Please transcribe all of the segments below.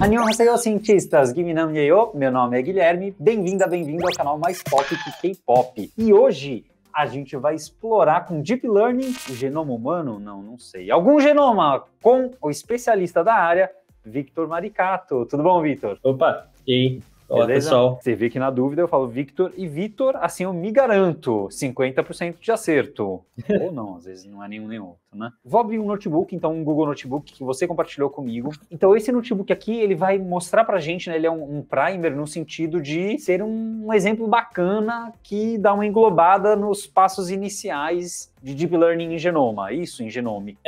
Annyeonghaseyo, cientistas! Giminam Yeyo, meu nome é Guilherme, bem-vindo ao canal mais pop que K-pop. E hoje a gente vai explorar com Deep Learning o genoma humano? Não sei. Algum genoma com o especialista da área, Victor Maricato. Tudo bom, Victor? Opa, e aí? Olá, beleza? pessoal. Você vê que na dúvida eu falo Victor e Vitor, assim eu me garanto, 50% de acerto. Ou não, às vezes não é nenhum nem outro, né? Vou abrir um notebook, então um Google Notebook que você compartilhou comigo. Então esse notebook aqui, ele vai mostrar pra gente, né, ele é um primer no sentido de ser um exemplo bacana que dá uma englobada nos passos iniciais de Deep Learning em genoma, isso, em genômica.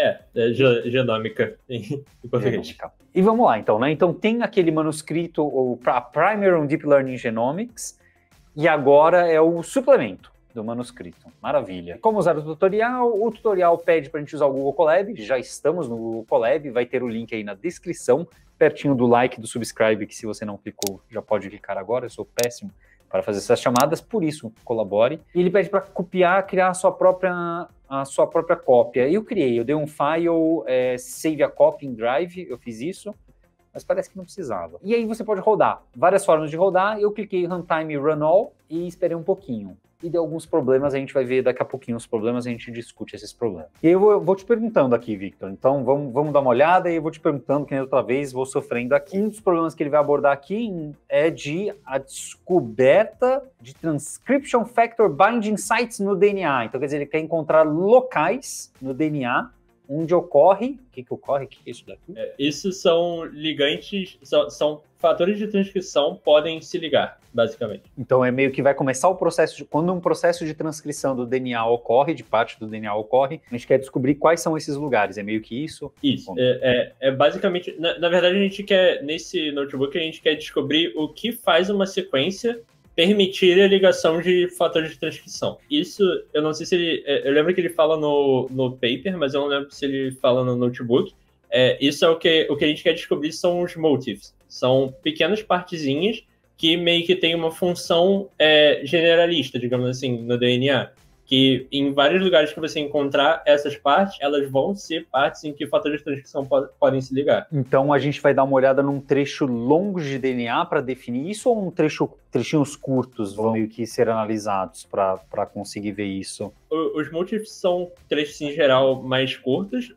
Genômica, em português. Genômica. E vamos lá, então, né? Então tem aquele manuscrito, o Primer on Deep Learning Genomics, e agora é o suplemento do manuscrito. Maravilha. Como usar o tutorial? O tutorial pede para a gente usar o Google Colab, já estamos no Google Colab, vai ter o link aí na descrição, pertinho do like, do subscribe, que se você não clicou, já pode clicar agora, eu sou péssimo para fazer essas chamadas, por isso, colabore. E ele pede para copiar, criar a sua própria cópia. Eu criei, eu dei um file, save a copy in Drive, eu fiz isso, mas parece que não precisava. E aí você pode rodar, várias formas de rodar, eu cliquei Runtime Run All e esperei um pouquinho. E deu alguns problemas, a gente vai ver daqui a pouquinho os problemas, a gente discute esses problemas. E eu vou te perguntando aqui, Victor, então vamos dar uma olhada e eu vou te perguntando, que nem outra vez, vou sofrendo aqui. Um dos problemas que ele vai abordar aqui é a descoberta de Transcription Factor Binding Sites no DNA. Então, quer dizer, ele quer encontrar locais no DNA onde ocorre... O que ocorre? O que é isso daqui? Isso são ligantes, são fatores de transcrição podem se ligar, basicamente. Então é meio que vai começar o processo, quando um processo de transcrição do DNA ocorre, de parte do DNA ocorre, a gente quer descobrir quais são esses lugares, é meio que isso? Isso, basicamente, na verdade a gente quer, nesse notebook, a gente quer descobrir o que faz uma sequência permitir a ligação de fatores de transcrição. Isso, eu não sei se ele... Eu lembro que ele fala no paper, mas eu não lembro se ele fala no notebook. Isso é o que a gente quer descobrir, são os motifs. São pequenas partezinhas que meio que tem uma função generalista, digamos assim, no DNA. Que em vários lugares que você encontrar essas partes, elas vão ser partes em que fatores de transcrição podem se ligar. Então a gente vai dar uma olhada num trecho longo de DNA para definir isso, ou trechinhos curtos vão meio que ser analisados para conseguir ver isso? Os motifs são trechos em geral mais curtos,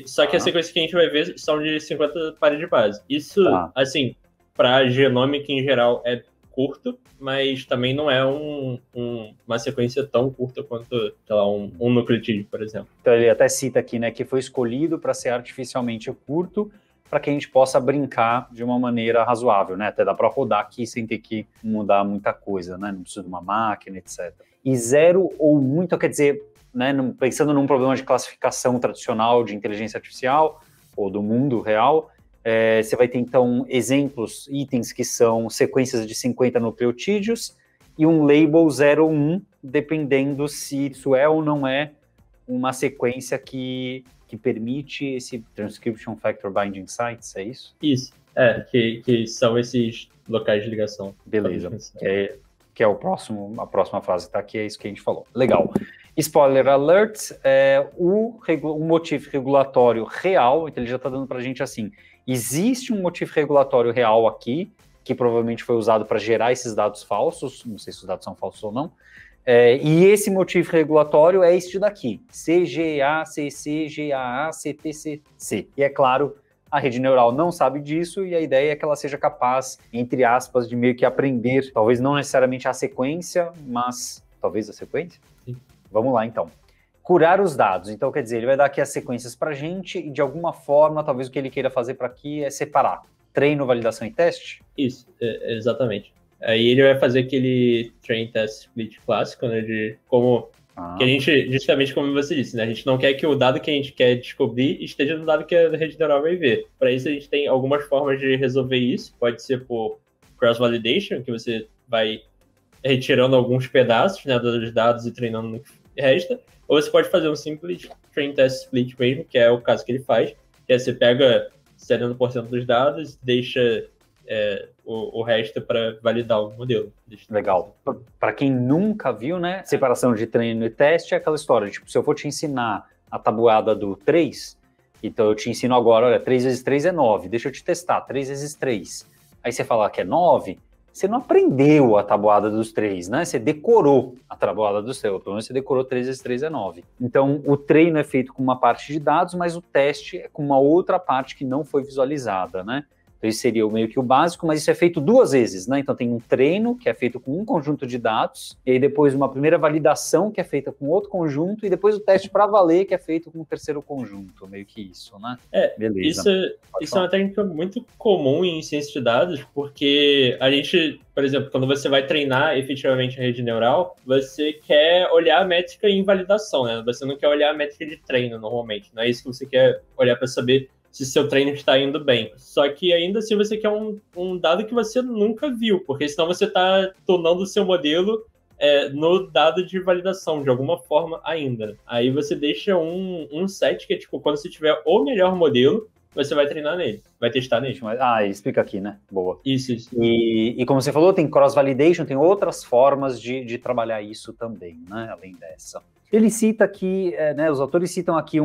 só que a sequência que a gente vai ver são de 50 pares de base. Isso, assim, para genômica em geral é curto, mas também não é uma sequência tão curta quanto, sei lá, um nucleotídeo, por exemplo. Então ele até cita aqui, né, que foi escolhido para ser artificialmente curto, para que a gente possa brincar de uma maneira razoável, né? Até dá para rodar aqui sem ter que mudar muita coisa, né? Não precisa de uma máquina, etc. E 0 ou 1, então quer dizer, né, pensando num problema de classificação tradicional de inteligência artificial ou do mundo real, você vai ter, então, exemplos, itens que são sequências de 50 nucleotídeos e um label 0 ou 1, dependendo se isso é ou não é uma sequência que permite esse Transcription Factor Binding Sites, é isso? Isso, que são esses locais de ligação. Beleza, que é a próxima frase que está aqui, é isso que a gente falou. Legal. Spoiler alert, o motivo regulatório real, então ele já está dando para a gente assim, existe um motivo regulatório real aqui, que provavelmente foi usado para gerar esses dados falsos, não sei se os dados são falsos ou não, e esse motivo regulatório é este daqui, CGACC, GAA, CTCC. E é claro, a rede neural não sabe disso e a ideia é que ela seja capaz, entre aspas, de meio que aprender, talvez não necessariamente a sequência, mas talvez a sequência? Sim. Vamos lá, então. Curar os dados. Então, quer dizer, ele vai dar aqui as sequências para a gente e, de alguma forma, talvez o que ele queira fazer para aqui é separar treino, validação e teste? Isso, exatamente. Aí ele vai fazer aquele train, test, split clássico, né, de como... Que a gente, justamente como você disse, né, a gente não quer que o dado que a gente quer descobrir esteja no dado que a rede neural vai ver. Para isso, a gente tem algumas formas de resolver isso. Pode ser por cross-validation, que você vai retirando alguns pedaços, né, dos dados e treinando no que resta. Ou você pode fazer um simples train test split mesmo, que é o caso que ele faz, que é você pega 70% dos dados, deixa o resto para validar o modelo. Legal. Para quem nunca viu, né, separação de treino e teste é aquela história, tipo, se eu for te ensinar a tabuada do 3, Então eu te ensino agora, olha, 3 vezes 3 é 9, deixa eu te testar, 3 vezes 3. Aí você fala que é 9, você não aprendeu a tabuada dos 3, né? Você decorou a tabuada dos 3, pelo menos você decorou 3 vezes 3 é 9. Então o treino é feito com uma parte de dados, mas o teste é com uma outra parte que não foi visualizada, né? Então, isso seria meio que o básico, mas isso é feito 2 vezes, né? Então, tem um treino, que é feito com um conjunto de dados, e aí depois uma primeira validação, que é feita com outro conjunto, e depois o teste para valer, que é feito com o terceiro conjunto, meio que isso, né? Beleza. Isso é uma técnica muito comum em ciência de dados, porque a gente, por exemplo, quando você vai treinar efetivamente a rede neural, você quer olhar a métrica em validação, né? Você não quer olhar a métrica de treino, normalmente. Não é isso que você quer olhar para saber se seu treino está indo bem. Só que ainda assim você quer um dado que você nunca viu, porque senão você está tornando o seu modelo no dado de validação, de alguma forma ainda. Aí você deixa um set que é tipo, quando você tiver o melhor modelo, você vai treinar nele, vai testar nele. Explica aqui, né? Boa. Isso. E como você falou, tem cross-validation, tem outras formas de trabalhar isso também, né? Além dessa. Ele cita aqui, os autores citam aqui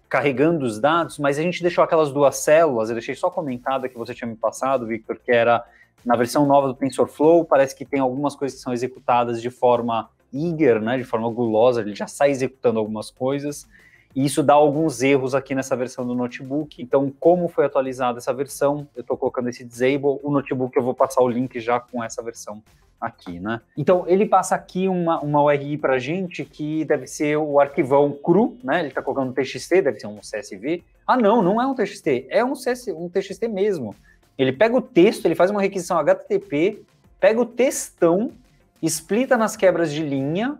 carregando os dados, mas a gente deixou aquelas 2 células, eu deixei só comentada que você tinha me passado, Victor, que era na versão nova do TensorFlow, parece que tem algumas coisas que são executadas de forma eager, né, de forma gulosa, ele já sai executando algumas coisas, e isso dá alguns erros aqui nessa versão do notebook. Então, como foi atualizada essa versão, eu estou colocando esse disable, o notebook eu vou passar o link já com essa versão aqui, né? Então, ele passa aqui uma URI pra gente que deve ser o arquivão cru, né? Ele tá colocando um TXT, deve ser um CSV. Não é um TXT, é um TXT mesmo. Ele pega o texto, ele faz uma requisição HTTP, pega o textão, splita nas quebras de linha.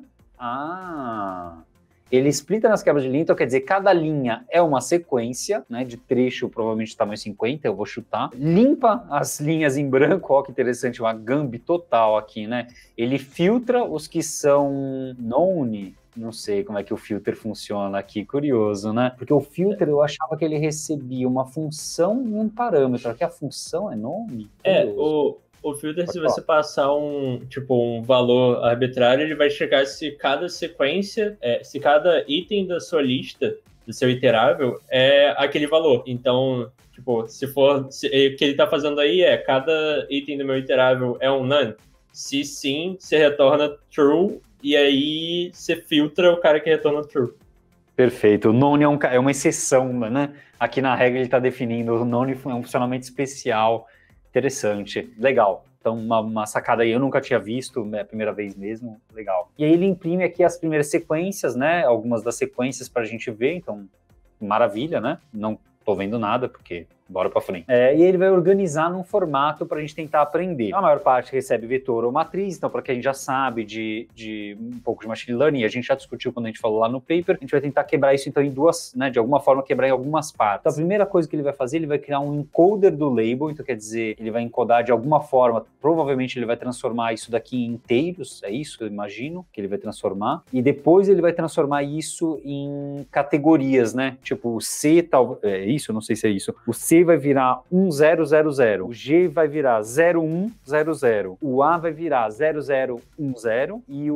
Ele splita nas quebras de linha, então quer dizer, cada linha é uma sequência, né, de trecho, provavelmente tamanho 50, eu vou chutar. Limpa as linhas em branco, ó que interessante, uma Gambi total aqui, né? Ele filtra os que são known, não sei como é que o filter funciona aqui, curioso, né? Porque o filter eu achava que ele recebia uma função e um parâmetro, aqui a função é known? O filter, se você passar um valor arbitrário, ele vai checar se cada sequência, se cada item da sua lista, do seu iterável, é aquele valor. Então, se for, o que ele está fazendo aí cada item do meu iterável é um none. Se sim, você retorna true, e aí você filtra o cara que retorna true. Perfeito. O known é uma exceção, né? Aqui na regra ele está definindo, o known é um funcionamento especial. Interessante, legal. Então, uma sacada aí, eu nunca tinha visto, é a primeira vez mesmo, legal. E aí ele imprime aqui as primeiras sequências, né? Algumas das sequências para a gente ver, então, maravilha, né? Não tô vendo nada, porque bora para frente. E ele vai organizar num formato para a gente tentar aprender. A maior parte recebe vetor ou matriz, então para quem já sabe de um pouco de machine learning, a gente já discutiu quando a gente falou lá no paper, a gente vai tentar quebrar isso então em 2, né, de alguma forma quebrar em algumas partes. Então a primeira coisa que ele vai fazer, ele vai criar um encoder do label, então quer dizer, ele vai encodar de alguma forma, provavelmente ele vai transformar isso daqui em inteiros, é isso que eu imagino que ele vai transformar, e depois ele vai transformar isso em categorias, né, tipo o C tal, isso, eu não sei se é isso, o C vai virar 1000, o G vai virar 0100, o A vai virar 0010 e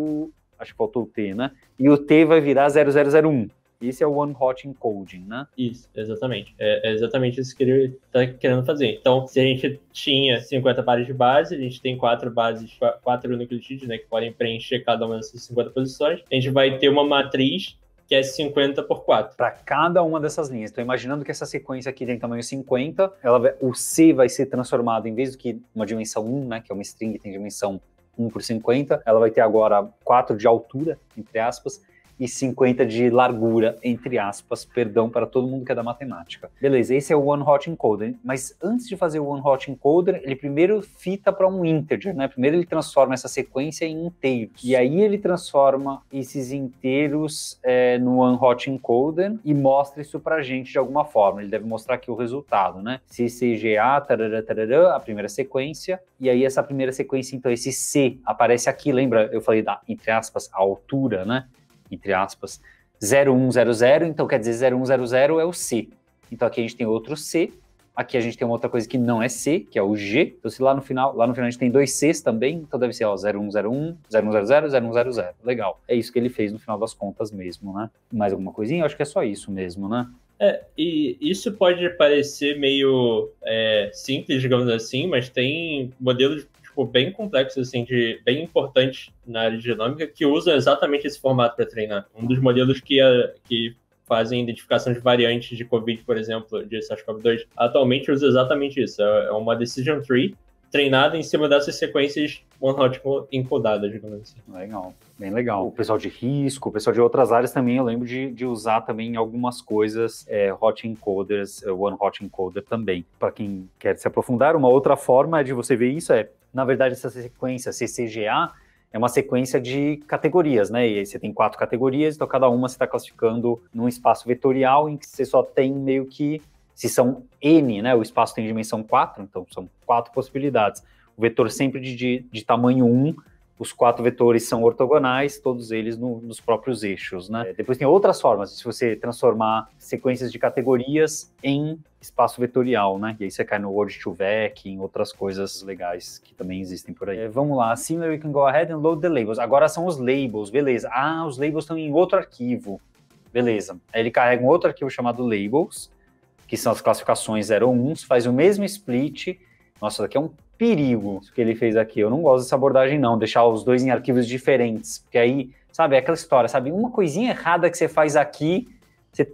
acho que faltou o T, né? E o T vai virar 0001. Esse é o one hot encoding, né? Isso, exatamente. É exatamente isso que ele está querendo fazer. Então, se a gente tinha 50 pares de base, a gente tem 4 bases, 4 nucleotídeos, né, que podem preencher cada uma dessas 50 posições, a gente vai ter uma matriz que é 50 por 4. Para cada uma dessas linhas. Estou imaginando que essa sequência aqui tem tamanho 50, o C vai ser transformado, em vez do que uma dimensão 1, né, que é uma string que tem dimensão 1 por 50, ela vai ter agora 4 de altura, entre aspas, e 50 de largura, entre aspas, perdão para todo mundo que é da matemática. Beleza, esse é o one hot encoder, mas antes de fazer o one hot encoder, ele primeiro fita para um integer, né? Primeiro ele transforma essa sequência em inteiros, e aí ele transforma esses inteiros no one hot encoder e mostra isso pra gente de alguma forma. Ele deve mostrar aqui o resultado, né? CCGA, tarará, tarará, a primeira sequência, e aí essa primeira sequência, então esse C aparece aqui, lembra? Eu falei da, entre aspas, a altura, né? Entre aspas, 0100, então quer dizer 0100 é o C. Então aqui a gente tem outro C, aqui a gente tem uma outra coisa que não é C, que é o G. Então se lá no final a gente tem 2 Cs também, então deve ser 0101, 0100, 0100. Legal. É isso que ele fez no final das contas mesmo, né? Mais alguma coisinha? Eu acho que é só isso mesmo, né? E isso pode parecer meio simples, digamos assim, mas tem modelos tipo, bem complexos, assim, bem importantes na área de genômica que usam exatamente esse formato para treinar. Um dos modelos que fazem identificação de variantes de COVID, por exemplo, de SARS-CoV-2, atualmente usa exatamente isso. É uma decision tree treinada em cima dessas sequências one-hot encodadas, digamos assim. Legal, bem legal. O pessoal de risco, o pessoal de outras áreas também, eu lembro de usar também algumas coisas, hot encoders, one-hot encoder também. Para quem quer se aprofundar, uma outra forma de você ver isso na verdade, essa sequência CCGA é uma sequência de categorias, né? E aí você tem 4 categorias, então cada uma você está classificando num espaço vetorial em que você só tem meio que, se são N, né? O espaço tem dimensão 4, então são 4 possibilidades. O vetor sempre de tamanho 1, os 4 vetores são ortogonais, todos eles nos próprios eixos, né? Depois tem outras formas, se você transformar sequências de categorias em espaço vetorial, né? E aí você cai no Word2Vec, em outras coisas legais que também existem por aí. Vamos lá, similar, we can go ahead and load the labels. Agora são os labels, beleza. Os labels estão em outro arquivo, beleza. Aí ele carrega um outro arquivo chamado labels, que são as classificações 0 ou 1, faz o mesmo split. Nossa, isso daqui é um perigo, isso que ele fez aqui. Eu não gosto dessa abordagem, não, deixar os dois em arquivos diferentes, porque aí, sabe, é aquela história, sabe, uma coisinha errada que você faz aqui, você,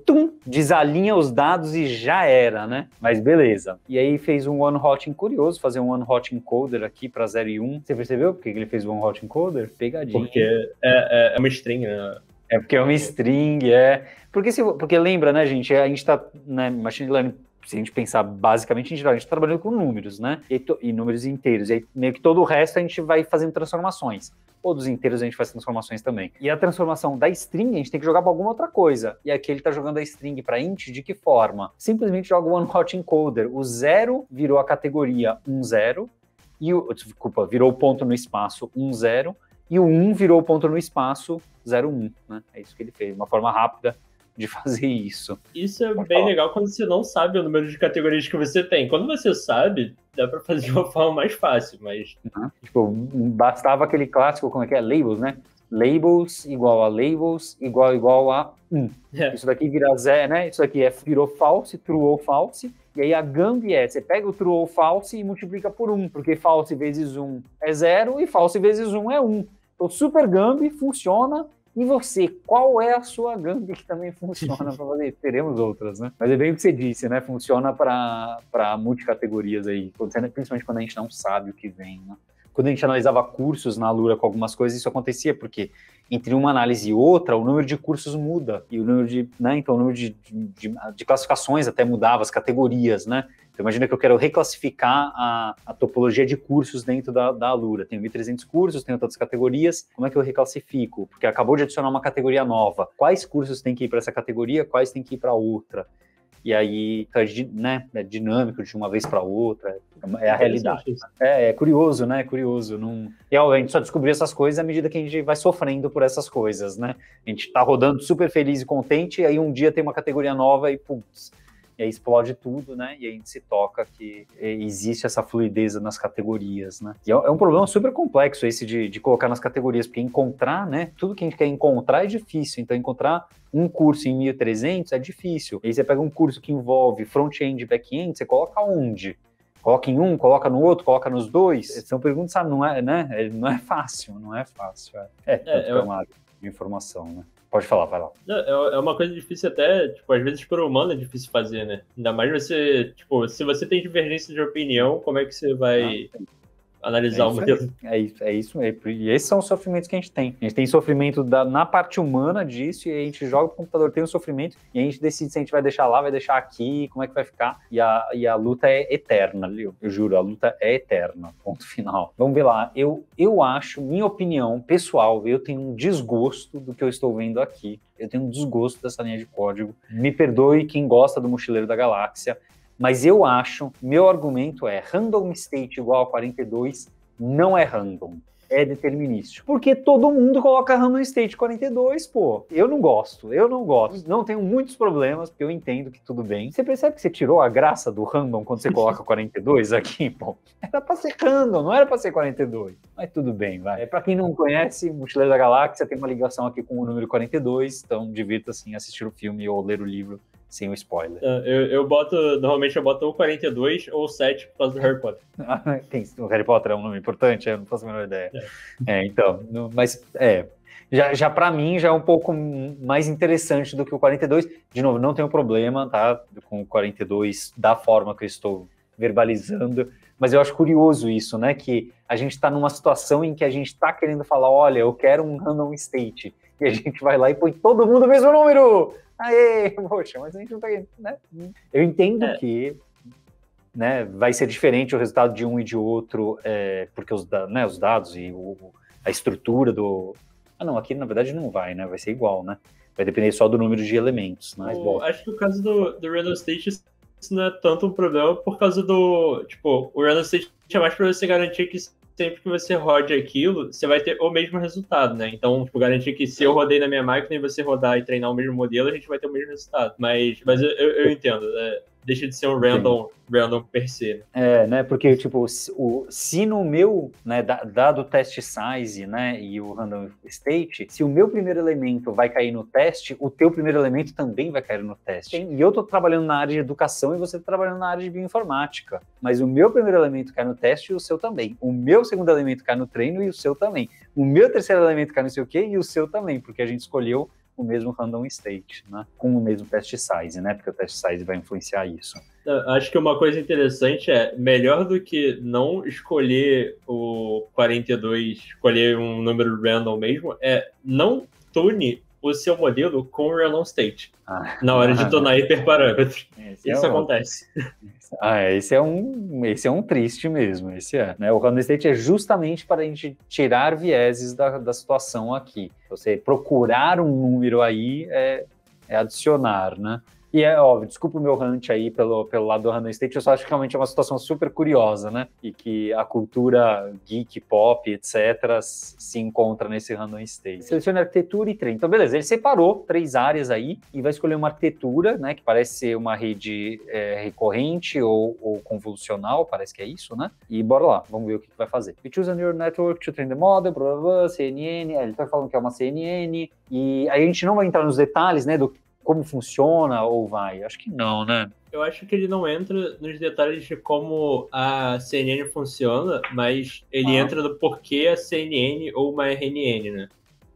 desalinha os dados e já era, né? Mas beleza. E aí fez um one-hot curioso, fazer um one-hot encoder aqui para 0 e 1. Você percebeu por que ele fez o one-hot encoder? Pegadinha. Porque é uma string, né? É porque é uma string, Porque lembra, né, gente, a gente tá, né, machine learning, se a gente pensar basicamente, a gente tá trabalhando com números, né, e números inteiros, e aí meio que todo o resto a gente vai fazendo transformações, ou dos inteiros a gente faz transformações também. E a transformação da string a gente tem que jogar para alguma outra coisa, e aqui ele tá jogando a string para int de que forma? Simplesmente joga o one-hot encoder, o 0 virou a categoria 10, virou o ponto no espaço 10, e o 1 virou o ponto no espaço 01, né? É isso que ele fez, uma forma rápida de fazer isso. Isso é bem legal quando você não sabe o número de categorias que você tem. Quando você sabe, dá pra fazer de uma forma mais fácil, mas... Tipo, bastava aquele clássico, como é que é? Labels, né? Labels igual a labels igual a 1. Isso daqui vira 0, né? Isso daqui virou false, true ou false. E aí a Gamb você pega o true ou false e multiplica por 1, porque false vezes 1 é 0 e false vezes 1 é 1. Então, Super Gamb funciona. E você, qual é a sua Gamb que também funciona para fazer? Teremos outras, né? Mas é bem o que você disse, né? Funciona para multicategorias aí, principalmente quando a gente não sabe o que vem, né? Quando a gente analisava cursos na Alura com algumas coisas, isso acontecia, porque entre uma análise e outra, o número de cursos muda, e o número de, né, então o número de classificações até mudava, as categorias, né? Então imagina que eu quero reclassificar a topologia de cursos dentro da Alura. Tenho 1.300 cursos, tenho tantas categorias, como é que eu reclassifico? Porque acabou de adicionar uma categoria nova. Quais cursos tem que ir para essa categoria, quais tem que ir para outra? E aí, né, é dinâmico de uma vez para outra, é a realidade. É curioso, né? É curioso. E a gente só descobriu essas coisas à medida que a gente vai sofrendo por essas coisas, né? A gente tá rodando super feliz e contente, e aí um dia tem uma categoria nova e putz, e aí explode tudo, né? E aí a gente se toca que existe essa fluidez nas categorias, né? E é um problema super complexo esse de colocar nas categorias, porque encontrar, né? Tudo que a gente quer encontrar é difícil. Então, encontrar um curso em 1.300 é difícil. E aí você pega um curso que envolve front-end e back-end, você coloca onde? Coloca em um, coloca no outro, coloca nos dois? São perguntas, sabe? Não é fácil, não é fácil. É uma área de informação, né? Pode falar, vai lá. É uma coisa difícil até, tipo, às vezes por humano é difícil fazer, né? Ainda mais você, tipo, se você tem divergência de opinião, como é que você vai analisar o modelo? É isso. E esses são os sofrimentos que a gente tem. A gente tem sofrimento na parte humana disso, e a gente joga pro computador, tem um sofrimento, e a gente decide se a gente vai deixar lá, vai deixar aqui, como é que vai ficar. E a luta é eterna, eu juro, a luta é eterna, ponto final. Vamos ver lá, eu acho, minha opinião pessoal, eu tenho um desgosto do que eu estou vendo aqui. Eu tenho um desgosto dessa linha de código. Me perdoe quem gosta do Mochileiro da Galáxia, mas eu acho, meu argumento é random state igual a 42 não é random, é determinístico. Porque todo mundo coloca random state 42, pô. Eu não gosto. Não tenho muitos problemas, porque eu entendo que tudo bem. Você percebe que você tirou a graça do random quando você coloca 42 aqui, pô? Era pra ser random, não era pra ser 42. Mas tudo bem, vai. Pra quem não conhece, Mochileiro da Galáxia tem uma ligação aqui com o número 42, então divirta-se em assistir o filme ou ler o livro sem o spoiler. Normalmente eu boto ou 42 ou 7 por causa do Harry Potter. O Harry Potter é um nome importante? Eu não faço a menor ideia. Então, mas já para mim já é um pouco mais interessante do que o 42. De novo, não tenho problema, tá, com o 42 da forma que eu estou verbalizando, mas eu acho curioso isso, né, que a gente está numa situação em que a gente está querendo falar, olha, eu quero um random state, e a gente vai lá e põe todo mundo o mesmo número! Aê, poxa, mas a gente não tá, né? Eu entendo que, né, vai ser diferente o resultado de um e de outro, porque os dados e a estrutura do... não, aqui na verdade não vai, né, vai ser igual, né, vai depender só do número de elementos. Mas, acho que o caso do random state, isso não é tanto um problema por causa do, tipo, o random state é mais para você garantir que sempre que você rode aquilo, você vai ter o mesmo resultado, né? Então, tipo, garantir que se eu rodei na minha máquina e você rodar e treinar o mesmo modelo, a gente vai ter o mesmo resultado. Mas eu entendo, deixa de ser um random per se. Né, porque, tipo, se no meu, né, dado o test size, né, e o random state, se o meu primeiro elemento vai cair no teste, o teu primeiro elemento também vai cair no teste. E eu tô trabalhando na área de educação e você tá trabalhando na área de bioinformática. Mas o meu primeiro elemento cai no teste e o seu também. O meu segundo elemento cai no treino e o seu também. O meu terceiro elemento cai não sei o quê e o seu também, porque a gente escolheu o mesmo random state, né, com o mesmo test size, né, porque o test size vai influenciar isso. Acho que uma coisa interessante melhor do que não escolher o 42, escolher um número random mesmo, não tune o seu modelo com o random state na hora de tunar hiperparâmetros. Isso acontece. Esse é um triste mesmo, né? O random state é justamente para a gente tirar vieses da situação aqui. Você procurar um número aí é adicionar, né? E é óbvio, desculpa o meu rant aí pelo lado do random state, eu só acho que realmente é uma situação super curiosa, né? E que a cultura geek, pop, etc. se encontra nesse random state. Selecione arquitetura e treino. Então, beleza, ele separou 3 áreas aí e vai escolher uma arquitetura, né? Que parece ser uma rede recorrente ou convolucional, parece que é isso, né? E bora lá, vamos ver o que vai fazer. We choose a neural network to train the model, blá, blá, blá, CNN, ele tá falando que é uma CNN, e aí a gente não vai entrar nos detalhes, né, do como funciona ou vai? Acho que não, né? Eu acho que ele não entra nos detalhes de como a CNN funciona, mas ele entra no porquê a CNN ou uma RNN, né?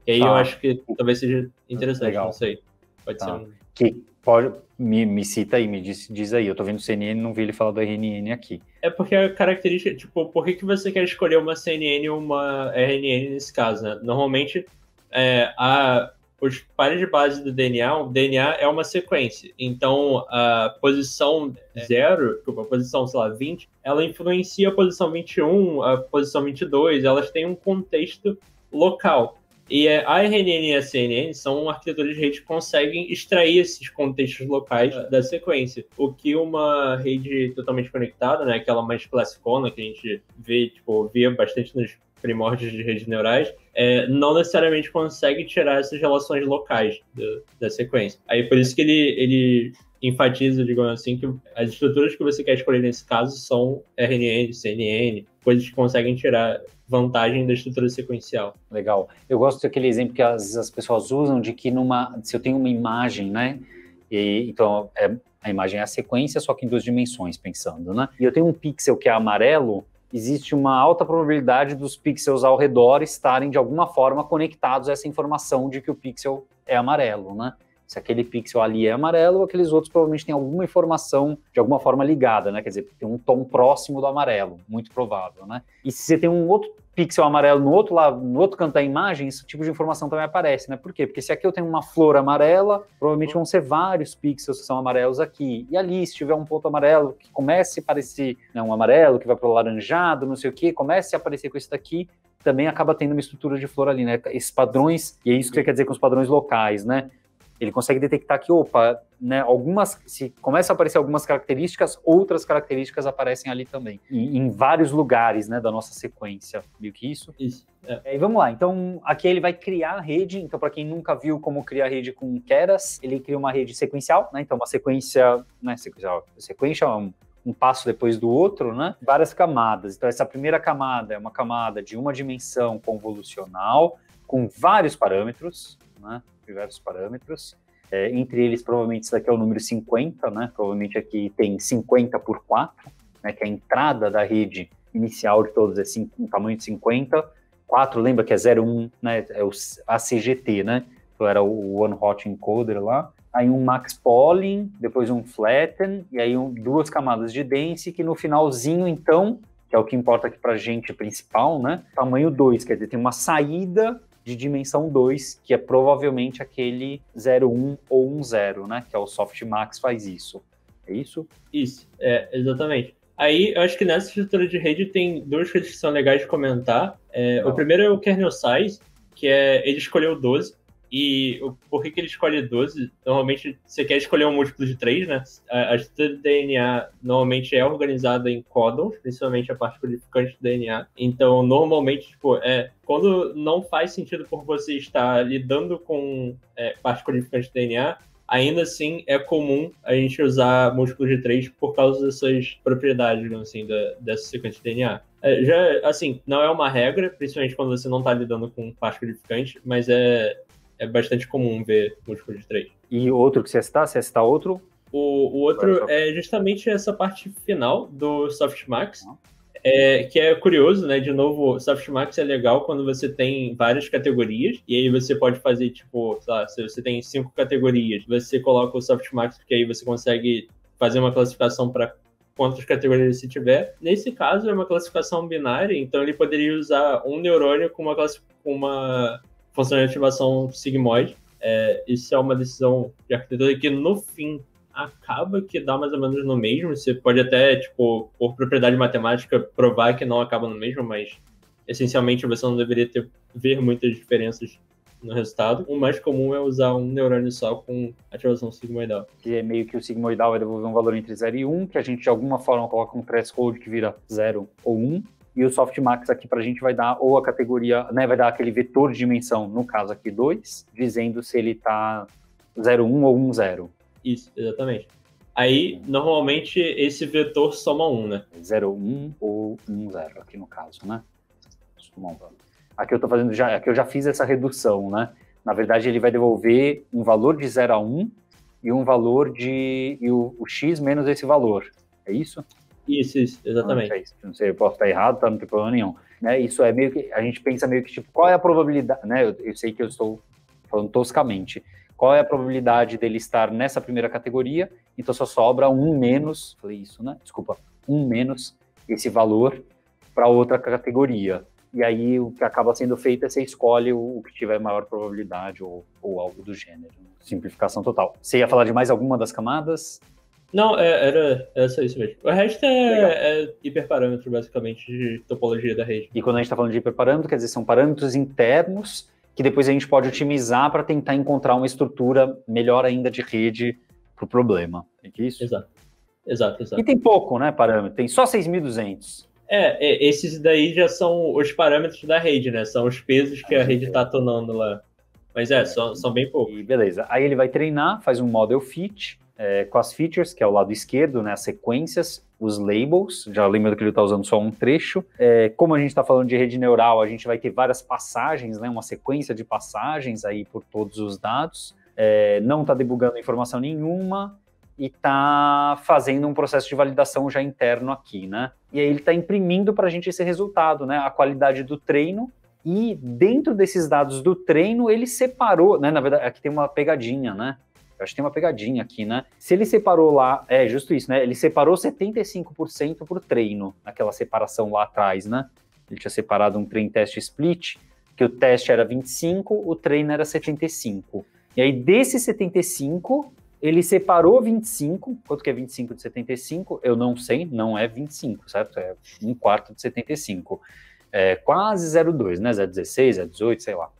E aí eu acho que talvez seja interessante, legal. Não sei. Pode ser um... Que pode... Me cita aí, me diz aí. Eu tô vendo CNN e não vi ele falar do RNN aqui. É porque a característica, tipo, por que você quer escolher uma CNN ou uma RNN nesse caso, né? Normalmente, os pares de base do DNA, o DNA é uma sequência. Então, a posição 0, a posição, sei lá, 20, ela influencia a posição 21, a posição 22, elas têm um contexto local. E a RNN e a CNN são arquiteturas de rede que conseguem extrair esses contextos locais da sequência. O que uma rede totalmente conectada, né, aquela mais classicona que a gente via bastante nos primórdios de redes neurais, não necessariamente consegue tirar essas relações locais da sequência. Aí por isso que ele enfatiza, digamos assim, que as estruturas que você quer escolher nesse caso são RNN, CNN, coisas que conseguem tirar vantagem da estrutura sequencial. Legal. Eu gosto daquele exemplo que as pessoas usam de que se eu tenho uma imagem, né? Então, a imagem é a sequência, só que em 2 dimensões, pensando, né? E eu tenho um pixel que é amarelo, existe uma alta probabilidade dos pixels ao redor estarem, de alguma forma, conectados a essa informação de que o pixel é amarelo, né? Se aquele pixel ali é amarelo, aqueles outros provavelmente têm alguma informação de alguma forma ligada, né? Quer dizer, tem um tom próximo do amarelo, muito provável, né? E se você tem um outro pixel amarelo no outro canto da imagem, esse tipo de informação também aparece, né? Por quê? Porque se aqui eu tenho uma flor amarela, provavelmente vão ser vários pixels que são amarelos aqui. E ali, se tiver um ponto amarelo que comece a aparecer, né, um amarelo que vai para o laranjado, não sei o quê, comece a aparecer com esse daqui, também acaba tendo uma estrutura de flor ali, né? Esses padrões, e é isso que quer dizer com os padrões locais, né? Ele consegue detectar que, né, se começam a aparecer algumas características, outras características aparecem ali também, em vários lugares, né, da nossa sequência. Viu que isso? Isso. E vamos lá, então aqui ele vai criar a rede. Então, para quem nunca viu como criar rede com Keras, ele cria uma rede sequencial, né, então uma sequência, né, sequência é um passo depois do outro, né, várias camadas. Então essa primeira camada é uma camada de uma dimensão convolucional, com vários parâmetros, né, diversos parâmetros. Entre eles, provavelmente, isso daqui é o número 50, né? Provavelmente aqui tem 50 por 4, né? Que a entrada da rede inicial de todos é um tamanho de 50. 4, lembra que é 01, né? É o ACGT, né? Então era o One Hot Encoder lá. Aí um Max Polling, depois um Flatten, e aí 2 camadas de Dense, que no finalzinho, então, que é o que importa aqui pra gente principal, né? Tamanho 2, quer dizer, tem uma saída de dimensão 2, que é provavelmente aquele 01 ou 10, né? Que é o Softmax faz isso. É isso? Isso, exatamente. Aí, eu acho que nessa estrutura de rede tem 2 coisas que são legais de comentar. O primeiro é o kernel size, que ele escolheu 12. E por que ele escolhe 12? Normalmente você quer escolher um múltiplo de 3, né? A estrutura de DNA normalmente é organizada em códons, principalmente a parte codificante do DNA. Então, normalmente, quando não faz sentido por você estar lidando com parte codificante do DNA, ainda assim é comum a gente usar múltiplos de 3 por causa dessas propriedades, digamos assim, dessa sequência de DNA. Já, assim, não é uma regra, principalmente quando você não está lidando com parte codificante, mas é bastante comum ver múltiplo de 3. E outro que você citar outro? O outro é justamente essa parte final do Softmax, que é curioso, né? De novo, o Softmax é legal quando você tem várias categorias, e aí você pode fazer, tipo, sei lá, se você tem 5 categorias, você coloca o Softmax, porque aí você consegue fazer uma classificação para quantas categorias você tiver. Nesse caso, é uma classificação binária, então ele poderia usar um neurônio com uma função de ativação sigmoide. Isso é uma decisão de arquitetura que, no fim, acaba que dá mais ou menos no mesmo. Você pode até, tipo, por propriedade matemática, provar que não acaba no mesmo, mas, essencialmente, você não deveria ver muitas diferenças no resultado. O mais comum é usar um neurônio só com ativação sigmoidal. Que é meio que o sigmoidal vai devolver um valor entre 0 e 1, que a gente, de alguma forma, coloca um threshold que vira 0 ou 1. E o Softmax aqui pra gente vai dar ou a categoria, né, vai dar aquele vetor de dimensão, no caso aqui 2, dizendo se ele tá 0, 1 ou 1, 0. Isso, exatamente. Aí, normalmente, esse vetor soma 1, né? 0, 1 ou 1, 0, aqui no caso, né? Soma 1. Aqui eu tô fazendo aqui eu já fiz essa redução, né? Na verdade, ele vai devolver um valor de 0 a 1 e um valor e o x menos esse valor. É isso? Isso, exatamente. Não sei, eu posso estar errado, tá? Não tem problema nenhum. Né? Isso é meio que, a gente pensa meio que, tipo, qual é a probabilidade, né? Eu sei que eu estou falando toscamente. Qual é a probabilidade dele estar nessa primeira categoria? Então só sobra 1 menos, falei isso, né? Desculpa, 1 menos esse valor para outra categoria. E aí o que acaba sendo feito é você escolhe o que tiver maior probabilidade ou algo do gênero. Simplificação total. Você ia falar de mais alguma das camadas? Não, era só isso mesmo. O resto é hiperparâmetro, basicamente, de topologia da rede. E quando a gente está falando de hiperparâmetro, quer dizer, são parâmetros internos que depois a gente pode otimizar para tentar encontrar uma estrutura melhor ainda de rede para o problema. É isso? Exato. E tem pouco, né, parâmetro? Tem só 6.200. Esses daí já são os parâmetros da rede, né? São os pesos que a rede está atonando lá. Mas são bem poucos. E beleza. Aí ele vai treinar, faz um model fit, com as features, que é o lado esquerdo, né, as sequências, os labels, já lembra que ele está usando só um trecho. Como a gente está falando de rede neural, a gente vai ter várias passagens, né, uma sequência de passagens aí por todos os dados, não está debugando informação nenhuma e está fazendo um processo de validação já interno aqui, né? E aí ele está imprimindo para a gente esse resultado, né, a qualidade do treino, e dentro desses dados do treino ele separou, né, na verdade aqui tem uma pegadinha, né? Eu acho que tem uma pegadinha aqui, né? Se ele separou lá, justo isso, né? Ele separou 75% por treino, aquela separação lá atrás, né? Ele tinha separado um treino teste split, que o teste era 25, o treino era 75. E aí, desses 75, ele separou 25. Quanto que é 25 de 75? Eu não sei, não é 25, certo? É 1/4 de 75. É quase 0,2, né? 0,16, 0,18, sei lá.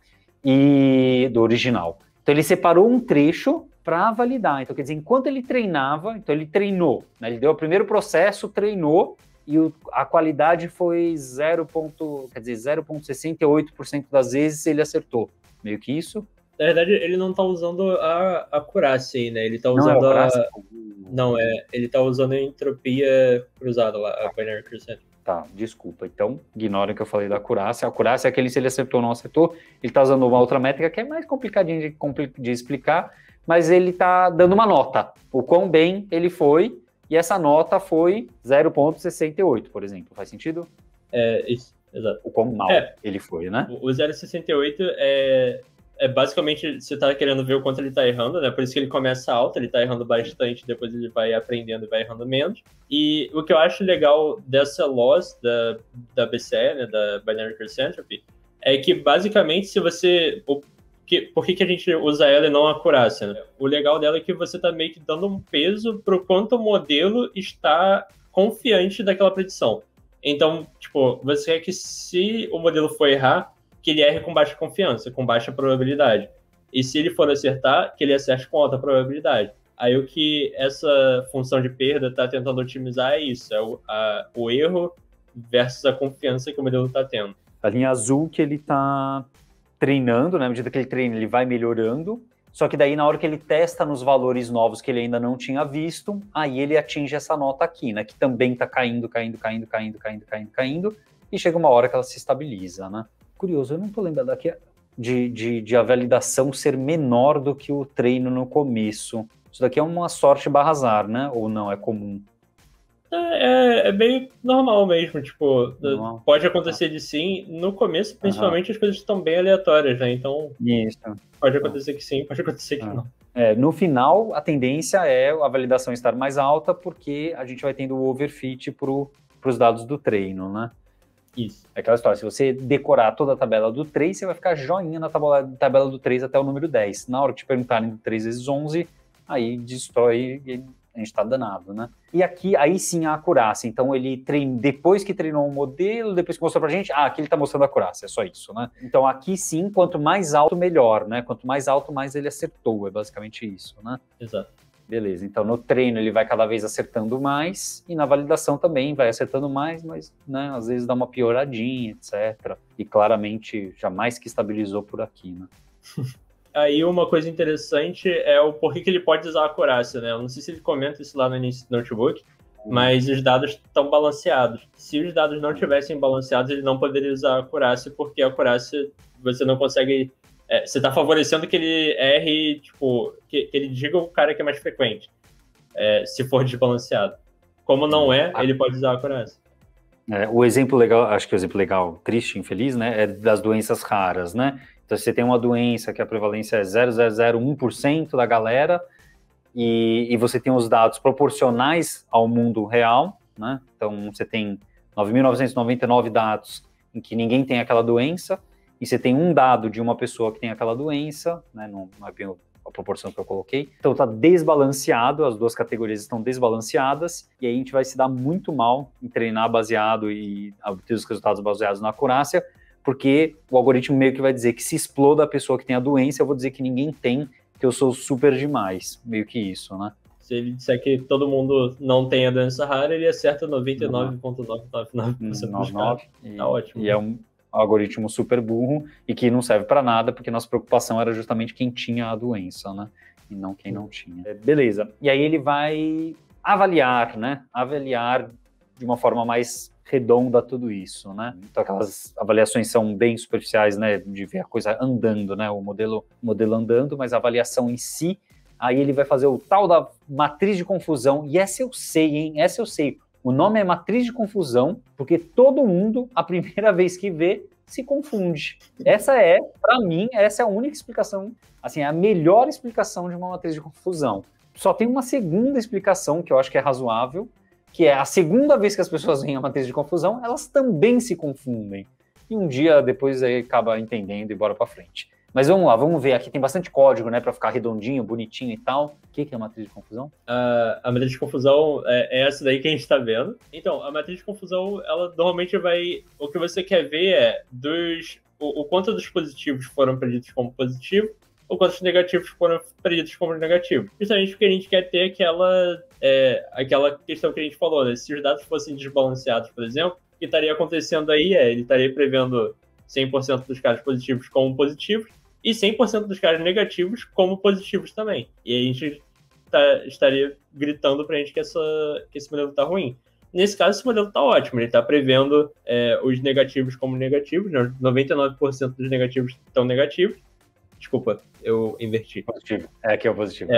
E do original. Então, ele separou um trecho para validar. Então, quer dizer, enquanto ele treinava, então ele treinou, né? Ele deu o primeiro processo, treinou, e a qualidade foi 0,68% das vezes ele acertou. Meio que isso. Na verdade, ele não está usando a acurácia aí, né? Ele está usando ele está usando a entropia cruzada lá, a binary cruzada. Tá, desculpa. Então, ignora que eu falei da acurácia. A acurácia é aquele se ele acertou ou não acertou. Ele está usando uma outra métrica que é mais complicadinha de explicar, mas ele está dando uma nota. O quão bem ele foi, e essa nota foi 0,68, por exemplo. Faz sentido? Isso, exato. O quão mal ele foi, né? O 0,68 é basicamente, você tá querendo ver o quanto ele tá errando, né? Por isso que ele começa alto, ele tá errando bastante, depois ele vai aprendendo e vai errando menos. E o que eu acho legal dessa loss da BCE, né, da Binary Cross Entropy, é que basicamente se você... Por que a gente usa ela e não a acurácia, né? O legal dela é que você tá meio que dando um peso pro quanto o modelo está confiante daquela predição. Então, tipo, você quer que se o modelo for errar, que ele erre com baixa confiança, com baixa probabilidade. E se ele for acertar, que ele acerte com alta probabilidade. Aí o que essa função de perda está tentando otimizar é isso, o erro versus a confiança que o modelo está tendo. A linha azul que ele está treinando, né? À medida que ele treina, ele vai melhorando. Só que daí, na hora que ele testa nos valores novos que ele ainda não tinha visto, aí ele atinge essa nota aqui, né? Que também está caindo, e chega uma hora que ela se estabiliza, né? Curioso, eu não tô lembrando aqui de a validação ser menor do que o treino no começo. Isso daqui é uma sorte barra azar, né? Ou não, é comum? É bem normal mesmo, tipo, pode acontecer de sim. No começo, principalmente, as coisas estão bem aleatórias, né? Então, isso. Pode acontecer que sim, pode acontecer que não. No final, a tendência é a validação estar mais alta, porque a gente vai tendo o overfit para os dados do treino, né? Isso. É aquela história, se você decorar toda a tabela do 3, você vai ficar joinha na tabela do 3 até o número 10. Na hora que te perguntarem do 3 vezes 11, aí destrói e a gente tá danado, né? E aqui, aí sim a acurácia. Então ele treina, depois que treinou um modelo, depois que mostrou pra gente, aqui ele tá mostrando a acurácia, é só isso, né? Então aqui sim, quanto mais alto, melhor, né? Quanto mais alto, mais ele acertou, é basicamente isso, né? Exato. Beleza, então no treino ele vai cada vez acertando mais e na validação também vai acertando mais, mas né, às vezes dá uma pioradinha, etc. E claramente jamais que estabilizou por aqui, né? Aí uma coisa interessante é o porquê que ele pode usar a acurácia, né? Eu não sei se ele comenta isso lá no início do notebook, mas os dados estão balanceados. Se os dados não tivessem balanceados, ele não poderia usar a acurácia, porque a acurácia você não consegue... você está favorecendo que ele erre, tipo, que ele diga o cara que é mais frequente, se for desbalanceado. Como não ele pode usar a acurácia. O exemplo legal, acho que o exemplo legal, triste, infeliz, né, é das doenças raras, né? Então, se você tem uma doença que a prevalência é 0,001% da galera e você tem os dados proporcionais ao mundo real, né? Então, você tem 9.999 dados em que ninguém tem aquela doença e você tem um dado de uma pessoa que tem aquela doença, né? Não é bem a proporção que eu coloquei. Então, está desbalanceado, as duas categorias estão desbalanceadas e aí a gente vai se dar muito mal em treinar baseado e obter os resultados baseados na acurácia, porque o algoritmo meio que vai dizer que se exploda a pessoa que tem a doença, eu vou dizer que ninguém tem, que eu sou super demais. Meio que isso, né? Se ele disser que todo mundo não tem a doença rara, ele acerta 99,999% dos casos. Tá ótimo. E é um algoritmo super burro e que não serve para nada, porque nossa preocupação era justamente quem tinha a doença, né? E não quem não tinha. Beleza. E aí ele vai avaliar, né? Avaliar de uma forma mais redonda tudo isso, né? Então aquelas avaliações são bem superficiais, né? De ver a coisa andando, né? O modelo andando, mas a avaliação em si, aí ele vai fazer o tal da matriz de confusão, e essa eu sei, hein? Essa eu sei. O nome é matriz de confusão, porque todo mundo, a primeira vez que vê, se confunde. Essa é, para mim, essa é a única explicação, assim, é a melhor explicação de uma matriz de confusão. Só tem uma segunda explicação, que eu acho que é razoável, que é a segunda vez que as pessoas veem a matriz de confusão, elas também se confundem. E um dia depois aí acaba entendendo e bora para frente. Mas vamos lá, vamos ver. Aqui tem bastante código, né, para ficar redondinho, bonitinho e tal. O que é a matriz de confusão? A matriz de confusão é essa daí que a gente está vendo. Então, a matriz de confusão, ela normalmente vai... O que você quer ver é o quanto dos positivos foram preditos como positivos, ou quantos negativos foram preditos como negativos. Justamente porque a gente quer ter aquela questão que a gente falou, né? Se os dados fossem desbalanceados, por exemplo, o que estaria acontecendo aí ele estaria prevendo 100% dos casos positivos como positivos e 100% dos casos negativos como positivos também. E aí a gente estaria gritando pra gente que esse modelo tá ruim. Nesse caso, esse modelo tá ótimo, ele está prevendo os negativos como negativos, né? 99% dos negativos estão negativos, Desculpa, eu inverti. Positivo. Aqui é o positivo.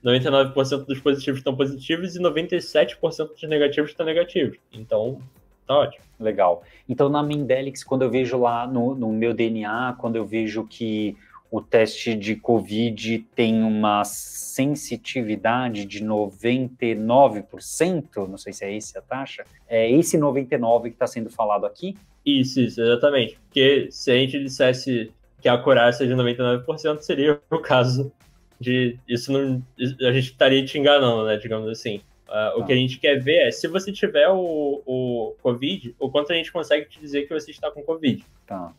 99% dos positivos estão positivos e 97% dos negativos estão negativos. Então, tá ótimo. Legal. Então, na Mendelix, quando eu vejo lá no meu DNA, quando eu vejo que o teste de COVID tem uma sensitividade de 99%, não sei se é essa a taxa, é esse 99% que está sendo falado aqui? Isso, exatamente. Porque se a gente dissesse que a acurácia é de 99%, seria o caso de... Isso não, a gente estaria te enganando, né, digamos assim. O que a gente quer ver é, se você tiver o COVID, o quanto a gente consegue te dizer que você está com COVID. Tá.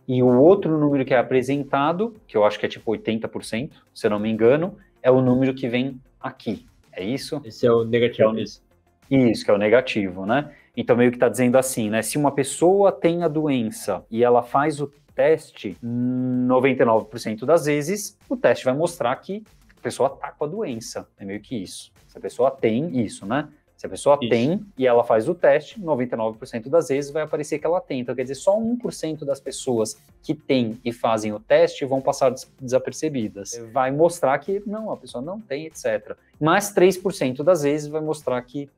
E o outro número que é apresentado, que eu acho que é tipo 80%, se eu não me engano, é o número que vem aqui. É isso? Esse é o negativo. Isso, que é o negativo, né? Então meio que está dizendo assim, né? Se uma pessoa tem a doença e ela faz o teste, 99% das vezes, o teste vai mostrar que a pessoa está com a doença. É meio que isso. Se a pessoa tem isso, né? Se a pessoa tem e ela faz o teste, 99% das vezes vai aparecer que ela tem. Então, quer dizer, só 1% das pessoas que têm e fazem o teste vão passar desapercebidas. Vai mostrar que não, a pessoa não tem, etc. Mas 3% das vezes vai mostrar que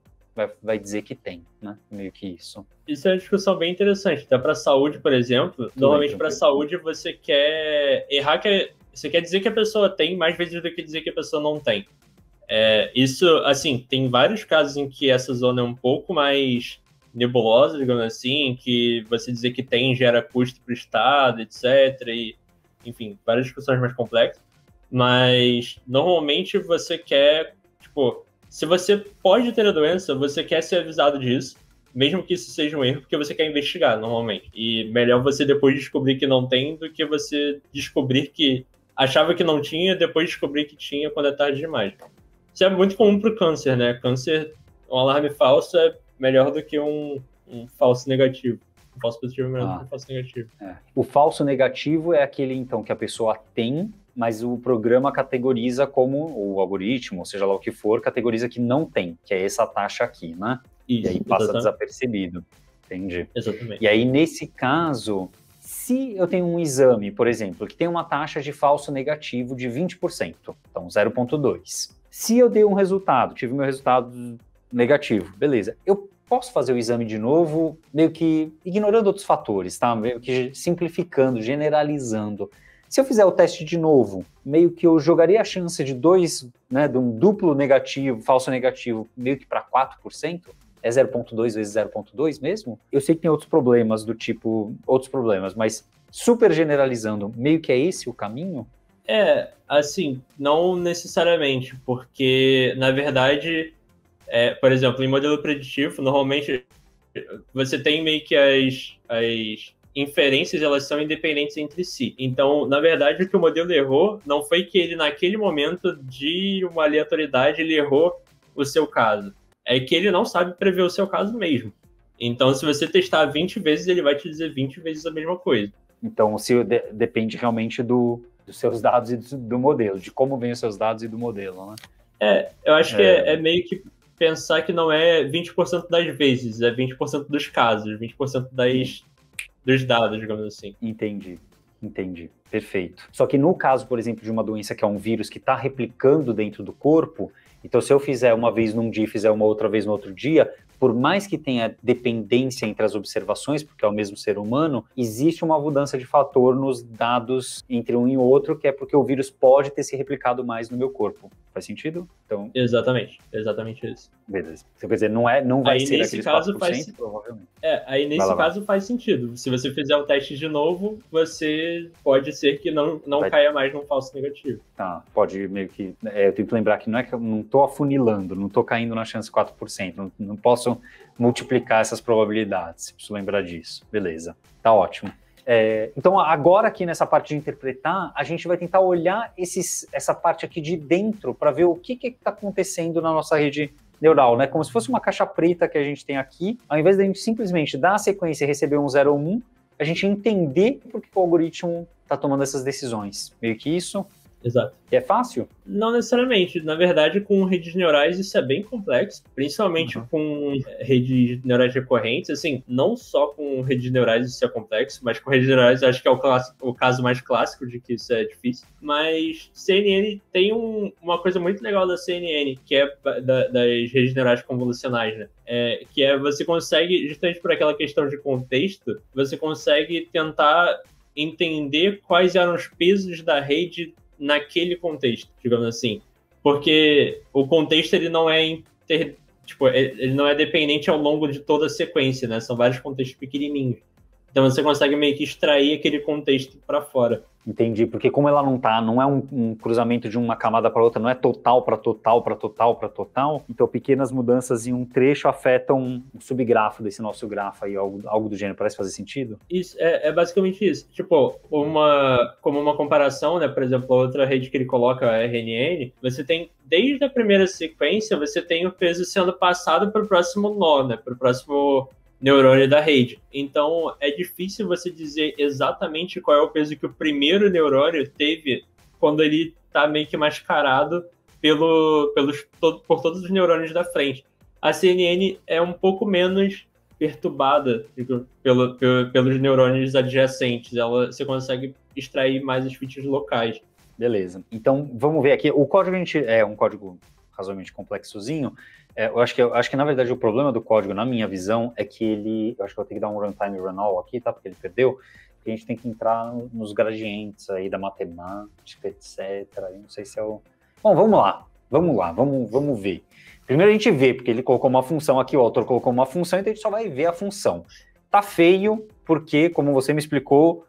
vai dizer que tem, né? Meio que isso. Isso é uma discussão bem interessante. Até para a saúde, por exemplo, normalmente para a saúde você quer errar você quer dizer que a pessoa tem mais vezes do que dizer que a pessoa não tem. Isso, assim, tem vários casos em que essa zona é um pouco mais nebulosa, digamos assim, que você dizer que tem gera custo para o Estado, etc. E, enfim, várias discussões mais complexas. Mas, normalmente, você quer, tipo, se você pode ter a doença, você quer ser avisado disso, mesmo que isso seja um erro, porque você quer investigar, normalmente. E melhor você depois descobrir que não tem do que você descobrir que achava que não tinha, depois descobrir que tinha quando é tarde demais. Isso é muito comum para o câncer, né? Câncer, um alarme falso é melhor do que um falso negativo. Um falso positivo é melhor do que um falso negativo. O falso negativo é aquele, então, que a pessoa tem, mas o programa categoriza como, o algoritmo, ou seja lá o que for, categoriza que não tem, que é essa taxa aqui, né? Isso, e aí passa desapercebido. Entendi. Exatamente. E aí, nesse caso, se eu tenho um exame, por exemplo, que tem uma taxa de falso negativo de 20%, então 0,2%. Se eu dei um resultado, tive meu resultado negativo, beleza, eu posso fazer o exame de novo, meio que ignorando outros fatores, tá? Meio que simplificando, generalizando. Se eu fizer o teste de novo, meio que eu jogaria a chance de de um duplo negativo, falso negativo, meio que para 4%? É 0,2 vezes 0,2 mesmo? Eu sei que tem outros problemas mas super generalizando, meio que é esse o caminho? Assim, não necessariamente, porque, na verdade, por exemplo, em modelo preditivo, normalmente você tem meio que as inferências, elas são independentes entre si. Então, na verdade, o que o modelo errou não foi que ele, naquele momento de uma aleatoriedade, ele errou o seu caso. É que ele não sabe prever o seu caso mesmo. Então, se você testar 20 vezes, ele vai te dizer 20 vezes a mesma coisa. Então, depende realmente dos seus dados e do modelo, de como vêm os seus dados e do modelo, né? Eu acho que é meio que pensar que não é 20% das vezes, é 20% dos casos, 20% dos dados, digamos assim. Entendi. Perfeito. Só que no caso, por exemplo, de uma doença que é um vírus que está replicando dentro do corpo, então se eu fizer uma vez num dia e fizer uma outra vez no outro dia, por mais que tenha dependência entre as observações, porque é o mesmo ser humano, existe uma mudança de fator nos dados entre um e outro, que é porque o vírus pode ter se replicado mais no meu corpo. Faz sentido? Então... Exatamente isso. Beleza. Quer dizer, não vai ser aqueles 4%, provavelmente. Aí nesse caso faz sentido. Se você fizer o teste de novo, você pode ser que não caia mais num falso negativo. Tá, pode meio que... eu tenho que lembrar que não é que eu não estou afunilando, não estou caindo na chance 4%, não posso multiplicar essas probabilidades, preciso lembrar disso. Beleza, tá ótimo. Então, agora aqui nessa parte de interpretar, a gente vai tentar olhar essa parte aqui de dentro para ver o que está acontecendo na nossa rede neural, né? Como se fosse uma caixa preta que a gente tem aqui, ao invés de a gente simplesmente dar a sequência e receber um 0 ou 1, a gente entender por que o algoritmo está tomando essas decisões. Meio que isso. Exato. Que é fácil? Não necessariamente. Na verdade, com redes neurais isso é bem complexo, principalmente com redes neurais recorrentes. Assim, não só com redes neurais isso é complexo, mas com redes neurais acho que é o caso mais clássico de que isso é difícil. Mas CNN tem uma coisa muito legal da CNN, que é das redes neurais convolucionais, né? Que é você consegue, justamente por aquela questão de contexto, você consegue tentar entender quais eram os pesos da rede naquele contexto, digamos assim. Porque o contexto, ele não é ele não é dependente ao longo de toda a sequência, né? São vários contextos pequenininhos. Então você consegue meio que extrair aquele contexto para fora. Entendi, porque como ela não é um cruzamento de uma camada para outra, não é total para total para total para total, então pequenas mudanças em um trecho afetam um subgrafo desse nosso grafo aí, algo do gênero. Parece fazer sentido? Isso, é basicamente isso. Tipo, como uma comparação, né? Por exemplo, a outra rede que ele coloca, a RNN, você tem, desde a primeira sequência, você tem o peso sendo passado para o próximo nó, né? Para o próximo neurônio da rede. Então, é difícil você dizer exatamente qual é o peso que o primeiro neurônio teve quando ele está meio que mascarado por todos os neurônios da frente. A CNN é um pouco menos perturbada pelos neurônios adjacentes. Você consegue extrair mais as features locais. Beleza. Então, vamos ver aqui. O código é um código razoavelmente complexozinho. Eu acho que, na verdade, o problema do código, na minha visão, é que eu acho que eu vou ter que dar um runtime run all aqui, tá? Porque ele perdeu. Porque a gente tem que entrar nos gradientes aí da matemática, etc. Eu não sei se é o... Bom, vamos ver. Primeiro a gente vê, porque ele colocou uma função aqui, o autor colocou uma função, então a gente só vai ver a função. Tá feio, porque, como você me explicou,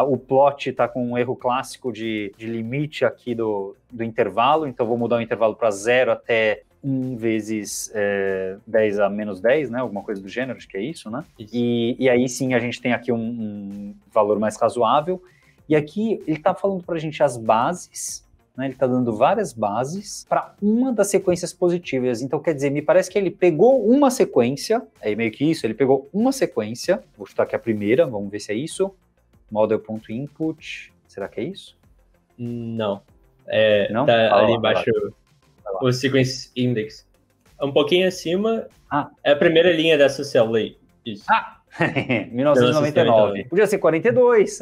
o plot está com um erro clássico de limite aqui do intervalo, então vou mudar o intervalo para 0 até 1 vezes 10 a menos 10, né? Alguma coisa do gênero, acho que é isso, né? Isso. E aí sim a gente tem aqui um valor mais razoável. E aqui ele está falando para a gente as bases, né? Ele está dando várias bases para uma das sequências positivas. Então, quer dizer, me parece que ele pegou uma sequência, é meio que isso, ele pegou uma sequência, vou chutar aqui a primeira, vamos ver se é isso. Model.input, será que é isso? Não. Não? Tá ali embaixo o sequence index. Um pouquinho acima é a primeira linha dessa célula aí. Isso. 1999. Podia ser 42.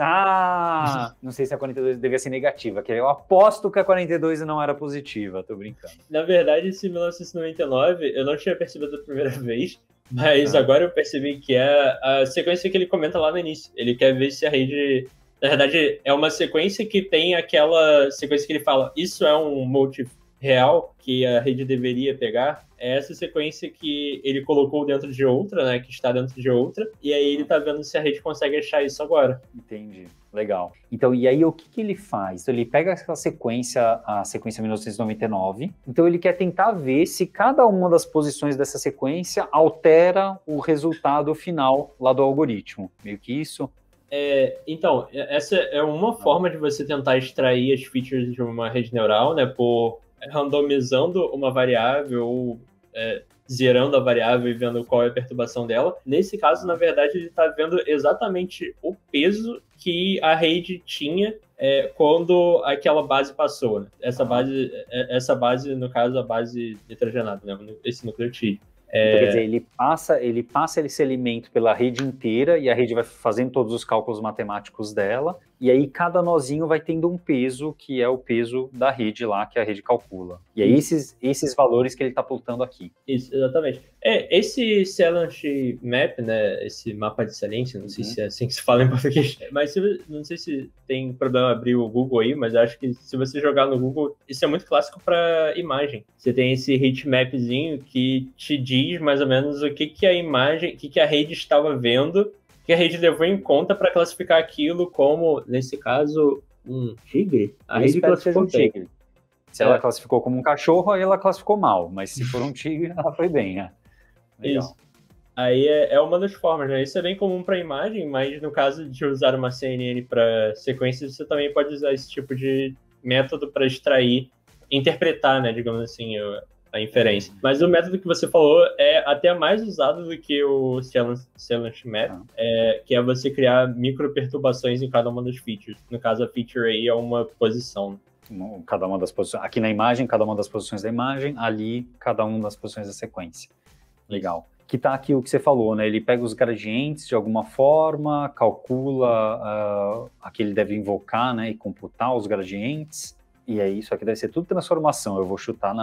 Não sei se a 42 devia ser negativa, que eu aposto que a 42 não era positiva, tô brincando. Na verdade, esse 1999 eu não tinha percebido da primeira vez, mas agora eu percebi que é a sequência que ele comenta lá no início. Ele quer ver se a rede... Na verdade, é uma sequência que tem aquela sequência que ele fala, isso é um motif real que a rede deveria pegar. É essa sequência que ele colocou dentro de outra, né, que está dentro de outra, e aí ele tá vendo se a rede consegue achar isso agora. Entendi. Legal. Então, e aí o que ele faz? Então, ele pega essa sequência, a sequência 1999, então ele quer tentar ver se cada uma das posições dessa sequência altera o resultado final lá do algoritmo. Meio que isso? Então, essa é uma forma de você tentar extrair as features de uma rede neural, né, por randomizando uma variável ou zerando a variável e vendo qual é a perturbação dela. Nesse caso, na verdade, ele está vendo exatamente o peso que a rede tinha quando aquela base passou, né? Essa base, no caso, a base nitrogenada, né? Esse nucleotídeo. Então, quer dizer, ele passa esse elemento pela rede inteira e a rede vai fazendo todos os cálculos matemáticos dela, e aí cada nozinho vai tendo um peso, que é o peso da rede lá, que a rede calcula. E é esses valores que ele está plotando aqui. Isso, exatamente. Esse Celanche Map, né, esse mapa de Celanche, não sei se é assim que se fala em português, mas não sei se tem problema abrir o Google aí, mas acho que se você jogar no Google, isso é muito clássico para imagem. Você tem esse heatmapzinho que te diz mais ou menos o que a imagem, o que a rede estava vendo, que a rede levou em conta para classificar aquilo como, nesse caso, um tigre. A rede classificou um tigre. Se ela classificou como um cachorro, aí ela classificou mal, mas se for um tigre, ela foi bem, né? Legal. Isso. Aí é uma das formas, né? Isso é bem comum para imagem, mas no caso de usar uma CNN para sequências, você também pode usar esse tipo de método para extrair, interpretar, né, digamos assim, a inferência. Mas o método que você falou é até mais usado do que o Celanche Map, que é você criar microperturbações em cada uma das features. No caso, a feature aí é uma posição. Cada uma das posições. Aqui na imagem, cada uma das posições da imagem. Ali, cada uma das posições da sequência. Legal. Que tá aqui o que você falou, né? Ele pega os gradientes de alguma forma, calcula aqui ele deve invocar, né? E computar os gradientes. E aí, isso aqui deve ser tudo transformação. Eu vou chutar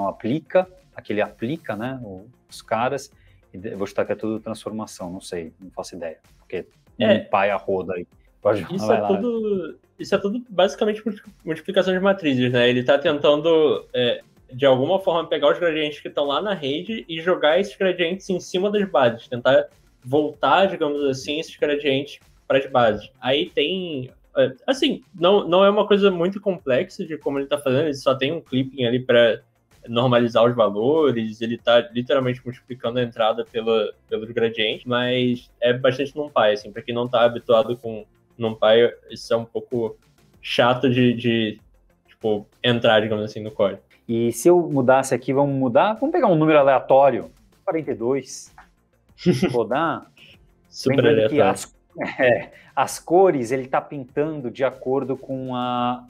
aplica. Aqui ele aplica, né? Os caras. E eu vou chutar que é tudo transformação. Não sei, não faço ideia. Porque pai a roda aí. Isso é tudo basicamente multiplicação de matrizes, né? Ele tá tentando, de alguma forma, pegar os gradientes que estão lá na rede e jogar esses gradientes em cima das bases. Tentar voltar, digamos assim, esses gradientes para as bases. Aí tem... Assim, não é uma coisa muito complexa de como ele tá fazendo. Ele só tem um clipping ali para normalizar os valores. Ele tá literalmente multiplicando a entrada pelos gradientes. Mas é bastante NumPy, assim. Para quem não tá habituado com NumPy, isso é um pouco chato de tipo, entrar, digamos assim, no código. E se eu mudasse aqui, vamos pegar um número aleatório, 42, rodar. Super aleatório. As cores, ele está pintando de acordo com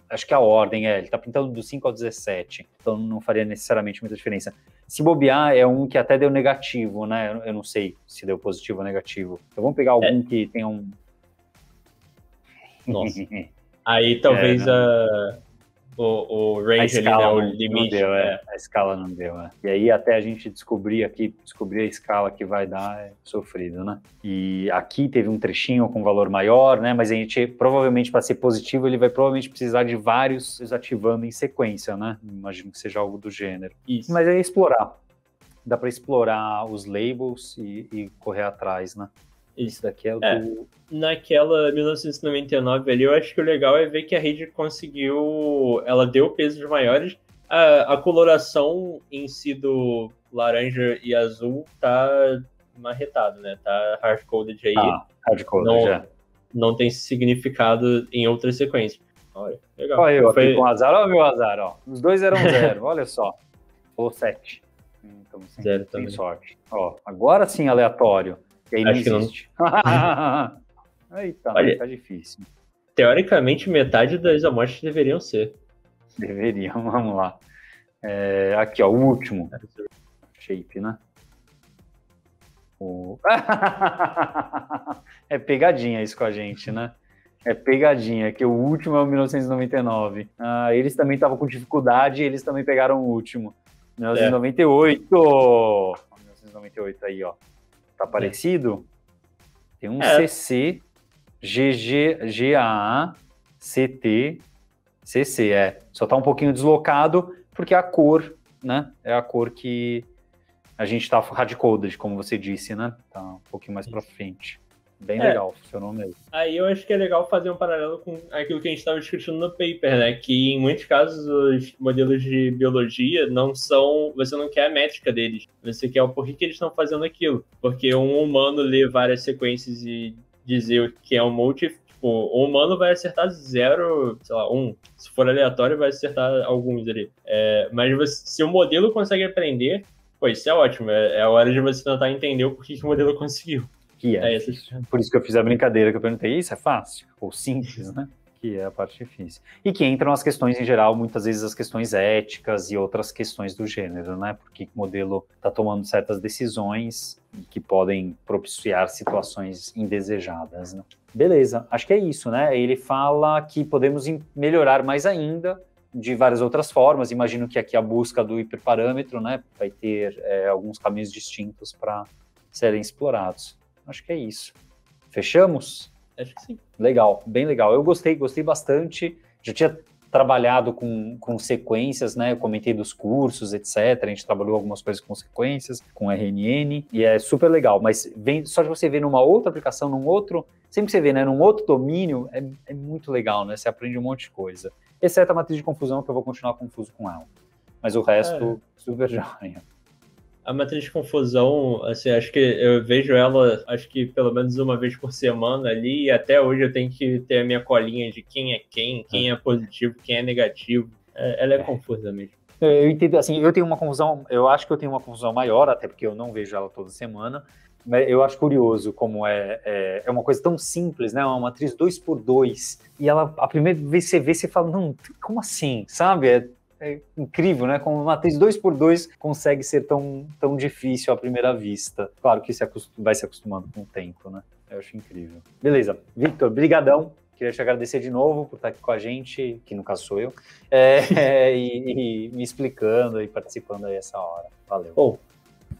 acho que a ordem, ele está pintando do 5 ao 17, então não faria necessariamente muita diferença. Se bobear, é um que até deu negativo, né? Eu não sei se deu positivo ou negativo. Então vamos pegar algum que tenha um... Nossa. Aí talvez o range ali, né, o limite. Não deu, a escala não deu. E aí até a gente descobrir a escala que vai dar é sofrido, né? E aqui teve um trechinho com valor maior, né? Mas a gente, provavelmente, para ser positivo, ele vai provavelmente precisar de vários desativando em sequência, né? Imagino que seja algo do gênero. Isso. Mas é explorar. Dá para explorar os labels e correr atrás, né? Isso daqui é o do... Naquela 1999 ali, eu acho que o legal é ver que a rede conseguiu... Ela deu pesos maiores. A coloração em si do laranja e azul tá marretado, né? Tá hard-coded aí. Hard-coded, não tem significado em outras sequências. Olha, legal. Olha eu aqui com azar. Olha o meu azar, ó. Os dois eram 0, olha só. Ou 7. Então, sem sorte. Ó, agora sim, aleatório. E aí não existe. Eita, olha, tá difícil. Teoricamente, metade das amostras deveriam ser. Deveriam, vamos lá. Aqui, ó, o último. Shape, né? É pegadinha isso com a gente, né? É pegadinha, que o último é o 1999. Eles também estavam com dificuldade, eles também pegaram o último. 1998! 1998 aí, ó. Tá parecido? Tem um CC, GG, GAA, CT, CC, Só tá um pouquinho deslocado, porque a cor, né? É a cor que a gente tá hard-coded, como você disse, né? Tá um pouquinho mais pra frente. Bem legal, funcionou mesmo. Aí eu acho que é legal fazer um paralelo com aquilo que a gente estava discutindo no paper, né? Que em muitos casos os modelos de biologia não são... Você não quer a métrica deles. Você quer o porquê que eles estão fazendo aquilo. Porque um humano ler várias sequências e dizer o que é um multi... Tipo, o humano vai acertar 0, sei lá, 1. Se for aleatório, vai acertar alguns ali. Mas se o modelo consegue aprender, pô, isso é ótimo. É a hora de você tentar entender o porquê que o modelo conseguiu. Por isso que eu fiz a brincadeira que eu perguntei, isso é fácil? Ou simples, né? Que é a parte difícil. E que entram as questões em geral, muitas vezes as questões éticas e outras questões do gênero, né? Porque o modelo está tomando certas decisões que podem propiciar situações indesejadas, né? Beleza, acho que é isso, né? Ele fala que podemos melhorar mais ainda de várias outras formas. Imagino que aqui a busca do hiperparâmetro, né? Vai ter alguns caminhos distintos para serem explorados. Acho que é isso. Fechamos? Acho que sim. Legal, bem legal. Eu gostei bastante. Já tinha trabalhado com sequências, né? Eu comentei dos cursos, etc. A gente trabalhou algumas coisas com sequências, com RNN, e é super legal. Mas só de você ver numa outra aplicação, sempre que você vê, né, num outro domínio, é muito legal, né? Você aprende um monte de coisa. Exceto a matriz de confusão, que eu vou continuar confuso com ela. Mas o resto, super joia. A matriz de confusão, assim, acho que eu vejo ela, acho que pelo menos uma vez por semana ali, e até hoje eu tenho que ter a minha colinha de quem é quem é positivo, quem é negativo. Ela é confusa mesmo. Eu entendo, assim, eu acho que eu tenho uma confusão maior, até porque eu não vejo ela toda semana, Eu acho curioso como é uma coisa tão simples, né? Uma matriz 2x2, e ela, a primeira vez que você vê, você fala, não, como assim? Sabe? É incrível, né? Como uma matriz 2x2 consegue ser tão difícil à primeira vista. Claro que vai se acostumando com o tempo, né? Eu acho incrível. Beleza. Victor, brigadão. Queria te agradecer de novo por estar aqui com a gente, que no caso sou eu, e me explicando e participando aí essa hora. Valeu. Bom,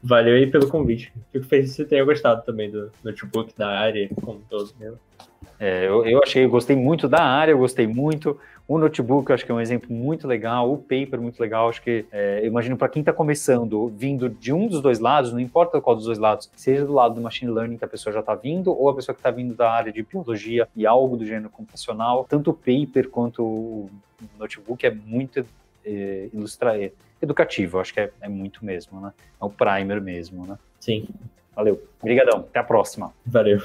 valeu aí pelo convite. Fico feliz que você tenha gostado também do notebook, da área, como todo mesmo. Eu gostei muito da área, eu gostei muito. O notebook eu acho que é um exemplo muito legal, o paper muito legal. Acho que, eu imagino para quem está começando, vindo de um dos dois lados, não importa qual dos dois lados, seja do lado do machine learning que a pessoa já está vindo, ou a pessoa que está vindo da área de biologia e algo do gênero computacional, tanto o paper quanto o notebook é muito educativo, acho que é muito mesmo, né? É o primer mesmo, né? Sim. Valeu. Obrigadão. Até a próxima. Valeu.